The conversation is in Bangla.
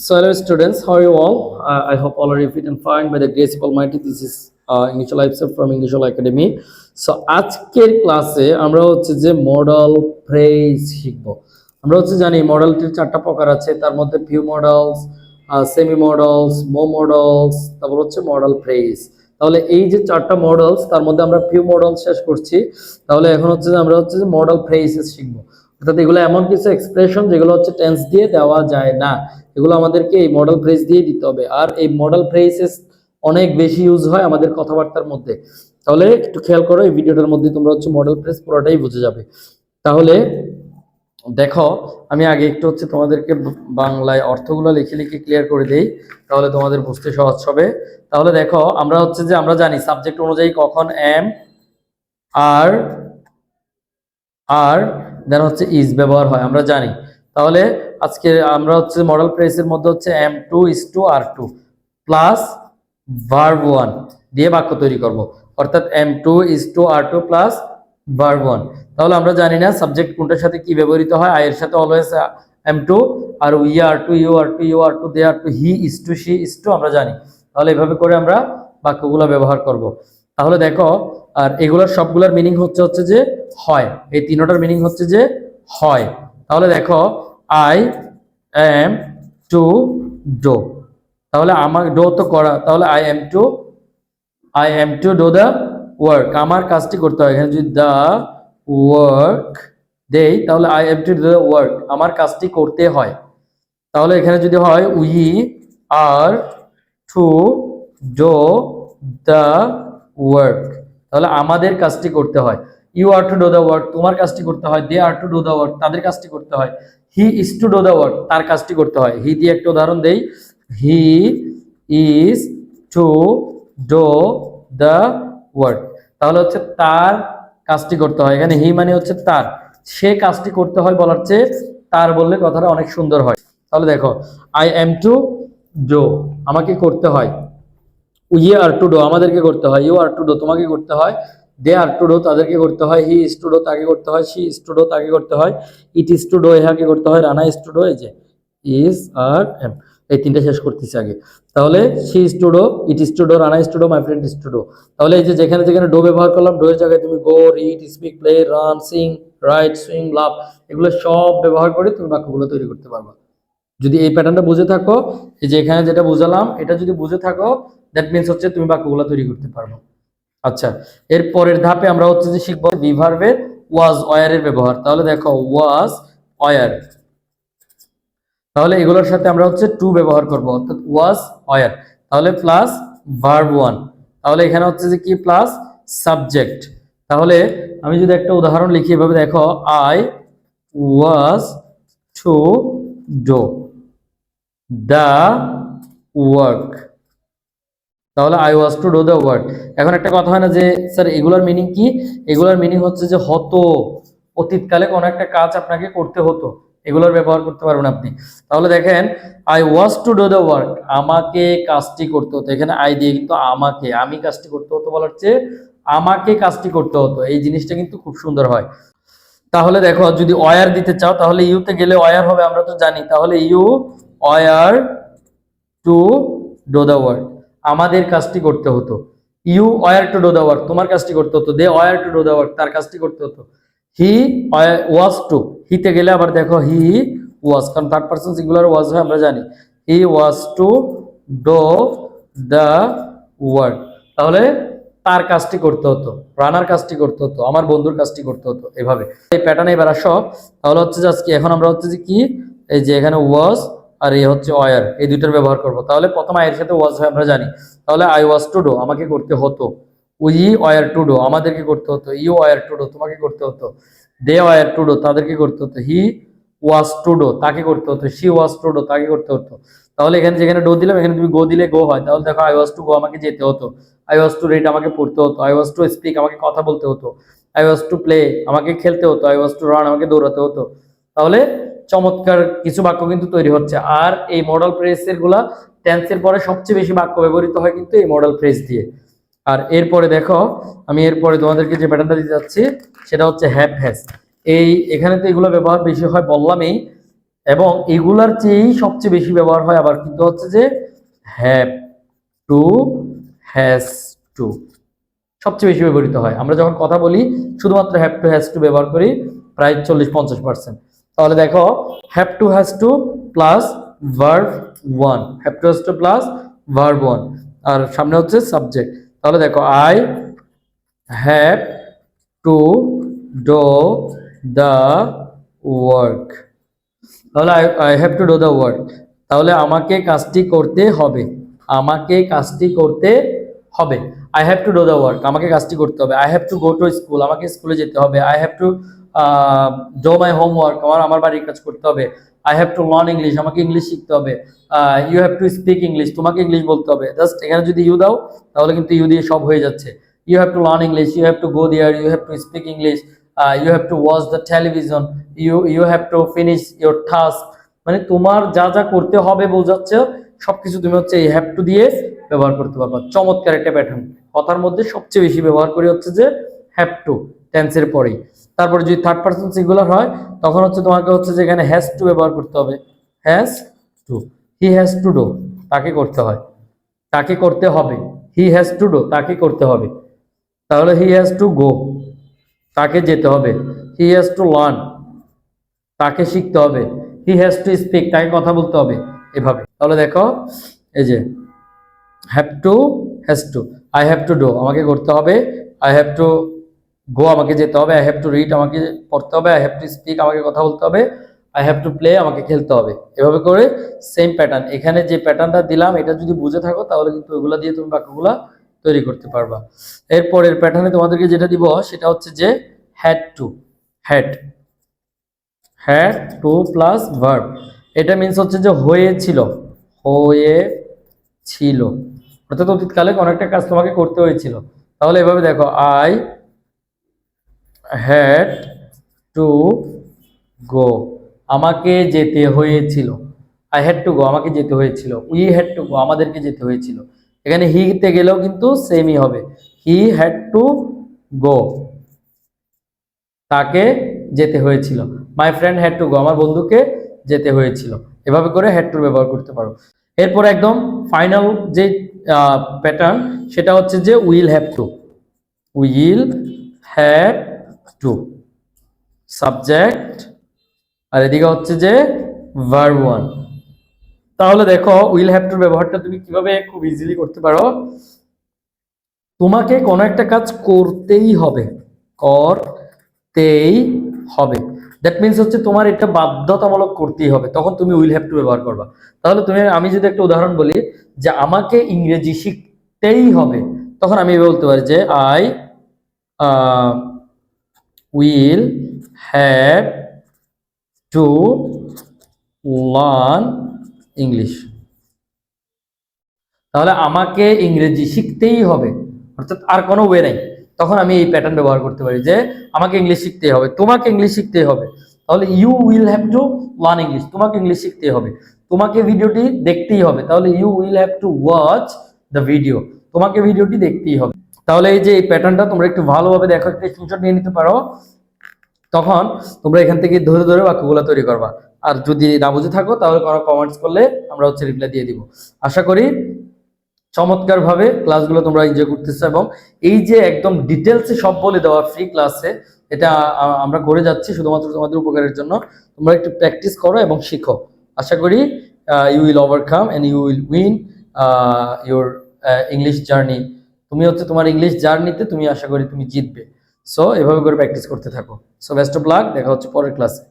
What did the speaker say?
So hello students, how are you all? I hope all are fit and fine by the grace of Almighty. This is English Live Sir from English All Academy. So আজকের ক্লাসে আমরা হচ্ছে যে মডেল ফ্রেজ শিখব। আমরা হচ্ছে জানি মডেলটির চারটা প্রকার আছে, তার মধ্যে ফিউ মডেলস, সেমি মডেলস, মো মডেলস, তারপর হচ্ছে মডেল ফ্রেজ। তাহলে এই যে চারটা মডেলস, তার মধ্যে আমরা ফিউ মডেল শেষ করছি। তাহলে এখন হচ্ছে যে আমরা হচ্ছে যে মডেল ফ্রেজেস শিখব। অর্থাৎ এগুলো এমন কিছু এক্সপ্রেশন যেগুলো হচ্ছে টেন্স দিয়ে দেওয়া যায় না, এগুলো আমাদেরকে এই মডেল ফ্রেজ দিয়ে দিতে হবে। আর এই মডেল ফ্রেজেস অনেক বেশি ইউজ হয় আমাদের কথাবার্তার মধ্যে। তাহলে একটু খেয়াল করো, এই ভিডিওটার মধ্যে তোমরা হচ্ছে মডেল ফ্রেজ পুরোটাই বুঝে যাবে। তাহলে দেখো, আমি আগে একটু হচ্ছে তোমাদেরকে বাংলায় অর্থগুলো লিখে লিখে ক্লিয়ার করে দেই, তাহলে তোমাদের বুঝতে সহজ হবে। তাহলে দেখো, আমরা হচ্ছে যে আমরা জানি সাবজেক্ট অনুযায়ী কখন এম আর দেন হচ্ছে ইজ ব্যবহার হয়, আমরা জানি। তাহলে আজকে আমরা হচ্ছে মডেল ফ্রেজের মধ্যে হচ্ছে M2 is to R2 plus verb 1 দিয়ে বাক্য তৈরি করব। অর্থাৎ M2 is to R2 plus verb 1। তাহলে আমরা জানি না সাবজেক্ট কোনটার সাথে কি ব্যবহৃত হয়। আই এর সাথে অলওয়েজ M2, আর we are to, you are to, you are to, they are to, he is to, she is to, আমরা জানি। তাহলে এভাবে করে আমরা বাক্যগুলো ব্যবহার করব। তাহলে দেখো, আর এগুলোর সবগুলোর মিনিং হচ্ছে যে হয়, এই তিনটার মিনিং হচ্ছে যে হয়। তাহলে দেখো, আই এম টু ডো, তাহলে আমার ডো তো করা, তাহলে I am to do the work, আমার কাজটি করতে হয়। এখানে যদি দ্য ওয়ার্ক দেই, তাহলে I am to do the work, আমার কাজটি করতে হয়। তাহলে এখানে যদি হয় we are to do the work, তাহলে আমাদের কাজটি করতে হয়। You are to do the work, তোমার কাজটি করতে হয়। They are to do the work, তাদের কাজটি করতে হয়। He is to do the work, তার কাজটি করতে হয়। হি দিয়ে একটা উদাহরণ দেই, he is to do the work, তাহলে হচ্ছে তার কাজটি করতে হয়। এখানে হি মানে হচ্ছে তার, সে কাজটি করতে হয় বলার চেয়ে তার বললে কথাটা অনেক সুন্দর হয়। তাহলে দেখো, আই এম টু ডু, আমাকে করতে হয়। উই আর টু ডো, আমাদেরকে করতে হয়। ইউ আর টু ডো, তোমাকে করতে হয়। দে আর টু ডো, তাদেরকে করতে হয়। হি ইজ টু ডো, তাকে করতে হয়। শি ইজ টু ডো, তাকে করতে হয়। ইট ইজ টু ডো, ইহাকে করতে হয়। রানা ইজ টু ডো, এই যে ইজ আর এম, এই তিনটা শেষ করতেছি আগে। তাহলে she is to do, it is to do, Rana is to do, my friend is to do. তাহলে এই যে যেখানে যেখানে ডো ব্যবহার করলাম, ডো এর জায়গায় তুমি go, read, speak, play, run, sing, write, swing, love, এগুলো সব ব্যবহার করে তুমি বাক্যগুলো তৈরি করতে পারবা। যদি এই প্যাটার্নটা বুঝে থাকো, এই যে এখানে যেটা বুঝালাম, এটা যদি বুঝে থাকো, দ্যাট মিনস হচ্ছে তুমি বাক্যগুলো তৈরি করতে পারবো। আচ্ছা, এর পরের ধাপে আমরা হচ্ছে যে শিখবো বি ভার্বের ওয়াজ ওয়ার এর ব্যবহার। তাহলে দেখো, ওয়াজ ওয়ার, তাহলে এগুলোর সাথে আমরা হচ্ছে টু ব্যবহার করব, অর্থাৎ ওয়াজ ওয়ার। তাহলে প্লাস ভার্ব 1, তাহলে এখানে হচ্ছে যে কি প্লাস সাবজেক্ট। তাহলে আমি যদি একটা উদাহরণ লিখি এভাবে, দেখো, I was to do the work, তাহলে I was to do the work. এখন একটা কথা হয় না যে স্যার এগুলার মিনিং কি? এগুলার মিনিং হচ্ছে যে হতো, অতীতকালে কোনো একটা কাজ আপনাকে করতে হতো, এগুলোর ব্যবহার করতে পারবেন আপনি। তাহলে দেখেন, I was to do the work, আমাকে কাজটি করতে হতো। এখানে আই দিয়ে কিন্তু আমাকে, আমি কাজটি করতে হতো বলার চেয়ে আমাকে কাজটি করতে হতো, এই জিনিসটা কিন্তু খুব সুন্দর হয়। তাহলে দেখো, যদি ওয়ার দিতে চাও তাহলে ইউতে গেলে ওয়ার হবে, আমরা তো জানি। তাহলে you were to do the work, আমাদের কাজটি করতে হতো। You were to do the work, তোমার কাজটি করতে হতো। They were to do the work, তার কাজটি করতে হতো। হি ওয়াজ টু, হিতে গেলে আবার দেখো হি ওয়াজ, কারণ থার্ড পারসন সিঙ্গুলার ওয়াজ হয়, আমরা জানি। হি ওয়াজ টু ডু দ্য ওয়ার্ক, তাহলে তার কাজটি করতে হতো, রানার কাজটি করতে হতো, আমার বন্ধুর কাজটি করতে হতো। এভাবে এই প্যাটার্নে এবার আসো। তাহলে হচ্ছে যে আজকে এখন আমরা হচ্ছে যে কি, এই যে এখানে ওয়াজ আর এই হচ্ছে ওয়ার, এই দুইটার ব্যবহার করব। তাহলে প্রথম আই এর সাথে ওয়াজ হয়, আমরা জানি। তাহলে আই ওয়াজ টু ডু, আমাকে করতে হতো। উই ওয়ার টু ডু, আমাদেরকে করতে হতো। ইউ ওয়ার টু ডু, তোমাকে করতে হতো। দে ওয়ার টু ডু, তাদেরকে করতে হতো। হি ওয়াজ টু ডু, তাকে করতে হতো। শি ওয়াজ টু ডু, তাকে করতে হতো। তাহলে এখানে যেখানে ডো দিলাম, এখানে তুমি গো দিলে গো হয়। তাহলে দেখো, আই ওয়াজ টু গো, আমাকে যেতে হতো। আই ওয়াজ টু রিড, আমাকে পড়তে হতো। আই ওয়াজ টু স্পিক, আমাকে কথা বলতে হতো। আই ওয়াজ টু প্লে, আমাকে খেলতে হতো। আই ওয়াজ টু রান, আমাকে দৌড়াতে হতো। তাহলে চমৎকার কিছু বাক্য কিন্তু তৈরি হচ্ছে। আর এই মডেল ফ্রেজের গুলা টেন্সের পরে সবচেয়ে বেশি বাক্য ব্যবহৃত হয় কিন্তু এই মডেল ফ্রেজ দিয়ে। আর এরপরে দেখো, আমি এরপরে তোমাদেরকে যে প্যাটার্নটা দিতে যাচ্ছি সেটা হচ্ছে হ্যাভ হ্যাজ। এই এখানে তো এগুলো ব্যবহার বেশি হয় বললামই, এবং এগুলার চেয়েই সবচেয়ে বেশি ব্যবহার হয় আবার কিন্তু হচ্ছে যে হ্যাভ টু, হ্যাজ টু, সবচেয়ে বেশি ব্যবহৃত হয়। আমরা যখন কথা বলি শুধুমাত্র হ্যাভ টু হ্যাজ টু ব্যবহার করি প্রায় 40-50%। তাহলে দেখো have to has to plus verb one, have to has to plus verb one, আর সামনে হচ্ছে সাবজেক্ট। তাহলে দেখো I have to do the work, তাহলে I have to do the work, তাহলে আমাকে কাজটি করতে হবে, আমাকে কাজটি করতে হবে। I have to do the work, আমাকে কাজটি করতে হবে। I have to go to school, আমাকে স্কুলে যেতে হবে। I have to do my homework, আমার বাড়ির কাজ করতে হবে। I have to learn English, আমাকে ইংলিশ শিখতে হবে। You have to speak English, তোমাকে ইংলিশ বলতে হবে। জাস্ট এখানে যদি ইউ দাও তাহলে কিন্তু ইউ দিয়ে সব হয়ে যাচ্ছে। You have to learn English, you have to go there, you have to speak English, you have to watch the television, you have to finish your task. মানে তোমার যা যা করতে হবে বোঝাচ্ছে সবকিছু তুমি হচ্ছে এই হ্যাভ টু দিয়ে ব্যবহার করতে পারবা। চমৎকার একটা প্যাটার্ন। কথার মধ্যে সবচেয়ে বেশি ব্যবহার করি হচ্ছে যে হ্যাভ টু, টেন্সের পরেই। তারপরে যদি থার্ড পারসন সিঙ্গুলার হয় তখন হচ্ছে তোমাকে হচ্ছে যে এখানে হ্যাজ টু ব্যবহার করতে হবে। Has to, he has to do, তাকে করতে হয়, তাকে করতে হবে। হি হ্যাজ টু ডু, তাকে করতে হবে। তাহলে হি হ্যাজ টু গো, তাকে যেতে হবে। হি হ্যাজ টু লার্ন, তাকে শিখতে হবে। হি হ্যাজ টু স্পিক, তাকে কথা বলতে হবে। এভাবে তাহলে দেখো এই যে have to has two, I have to do, আমাকে করতে হবে। আই হ্যাভ টু গো, আমাকে যেতে হবে। আই হ্যাভ টু রিড, আমাকে পড়তে হবে। আই হ্যাভ টু স্পিক, আমাকে কথা বলতে হবে। আই হ্যাভ টু প্লে, আমাকে খেলতে হবে। এভাবে করে সেম প্যাটার্ন, এখানে যে প্যাটার্নটা দিলাম এটা যদি বুঝে থাকো তাহলে কিন্তু ওইগুলা দিয়ে তুমি বাক্যগুলা তৈরি করতে পারবা। এরপরের প্যাটার্নে তোমাদেরকে যেটা দিব সেটা হচ্ছে যে had to, had, had to plus verb. এটা মিন্স হচ্ছে যে হয়েছিল, হয়েছিল, অর্থাৎ অতীতকালে কোনো একটা কাজ তোমাকে করতে হয়েছিল। তাহলে এভাবে দেখো আই হ্যাড টু গো, আমাকে যেতে হয়েছিল। আই হ্যাড টু গো, আমাকে যেতে হয়েছিল। উই হ্যাড টু গো, আমাদেরকে যেতে হয়েছিল। এখানে হিতে গেলেও কিন্তু সেমই হবে। হি হ্যাড টু গো, তাকে যেতে হয়েছিল। My friend had to go, আমার বন্ধুকে যেতে হয়েছিল। এভাবে করে হ্যাড টু ব্যবহার করতে পারো। এরপর একদম ফাইনাল যে প্যাটার্ন সেটা হচ্ছে যে will have to, will have to subject, আর এদিকে হচ্ছে যে ভার্ব ওয়ান। তাহলে দেখো উইল হ্যাভ টুর ব্যবহারটা তুমি কিভাবে খুব ইজিলি করতে পারো। তোমাকে কোনো একটা কাজ করতেই হবে, করতেই হবে, দ্যাট মিনস হচ্ছে তোমার এটা বাধ্যতামূলক করতেই হবে, তখন তুমি উইল হ্যাভ টু ব্যবহার করবা। তাহলে তুমি, আমি যদি একটা উদাহরণ বলি যে আমাকে ইংরেজি শিখতেই হবে, তখন আমি বলতে পারি যে I will have to learn English. তাহলে আমাকে ইংরেজি শিখতেই হবে, অর্থাৎ আর কোনো ওয়ে নাই। তখন আমি এই প্যাটার্ন ব্যবহার করতে পারি যে আমাকে ইংলিশ শিখতেই হবে, তোমাকে ইংলিশ শিখতেই হবে। তাহলে you will have to learn English, তোমাকে ইংলিশ শিখতেই হবে। তোমাকে ভিডিওটি দেখতেই হবে, তাহলে you will have to watch the video, তোমাকে ভিডিওটি দেখতেই হবে। তাহলে এই যে এই প্যাটার্নটা তোমরা একটু ভালোভাবে দেখো, একটা স্ক্রিনশট নিয়ে নিতে পারো, তখন তোমরা এখান থেকে ধরে ধরে বাক্যগুলো তৈরি করবা। আর যদি না বুঝে থাকো তাহলে কোনো কমেন্টস করলে আমরা হচ্ছে রিপ্লাই দিয়ে দিব। আশা করি চমৎকারভাবে ক্লাসগুলো তোমরা এনজয় করতেছো, এবং এই যে একদম ডিটেলসে সব বলে দেওয়া ফ্রি ক্লাসে, এটা আমরা করে যাচ্ছি শুধুমাত্র তোমাদের উপকারের জন্য। তোমরা একটু প্র্যাকটিস করো এবং শিখো। আশা করি you will overcome and you will win your English journey. তুমি হচ্ছে তোমার ইংলিশ জার্নিতে তুমি আশা করি তুমি জিতবে। সো এভাবে করে প্র্যাকটিস করতে থাকো। সো বেস্ট অফ লাক, দেখা হচ্ছে পরের ক্লাসে।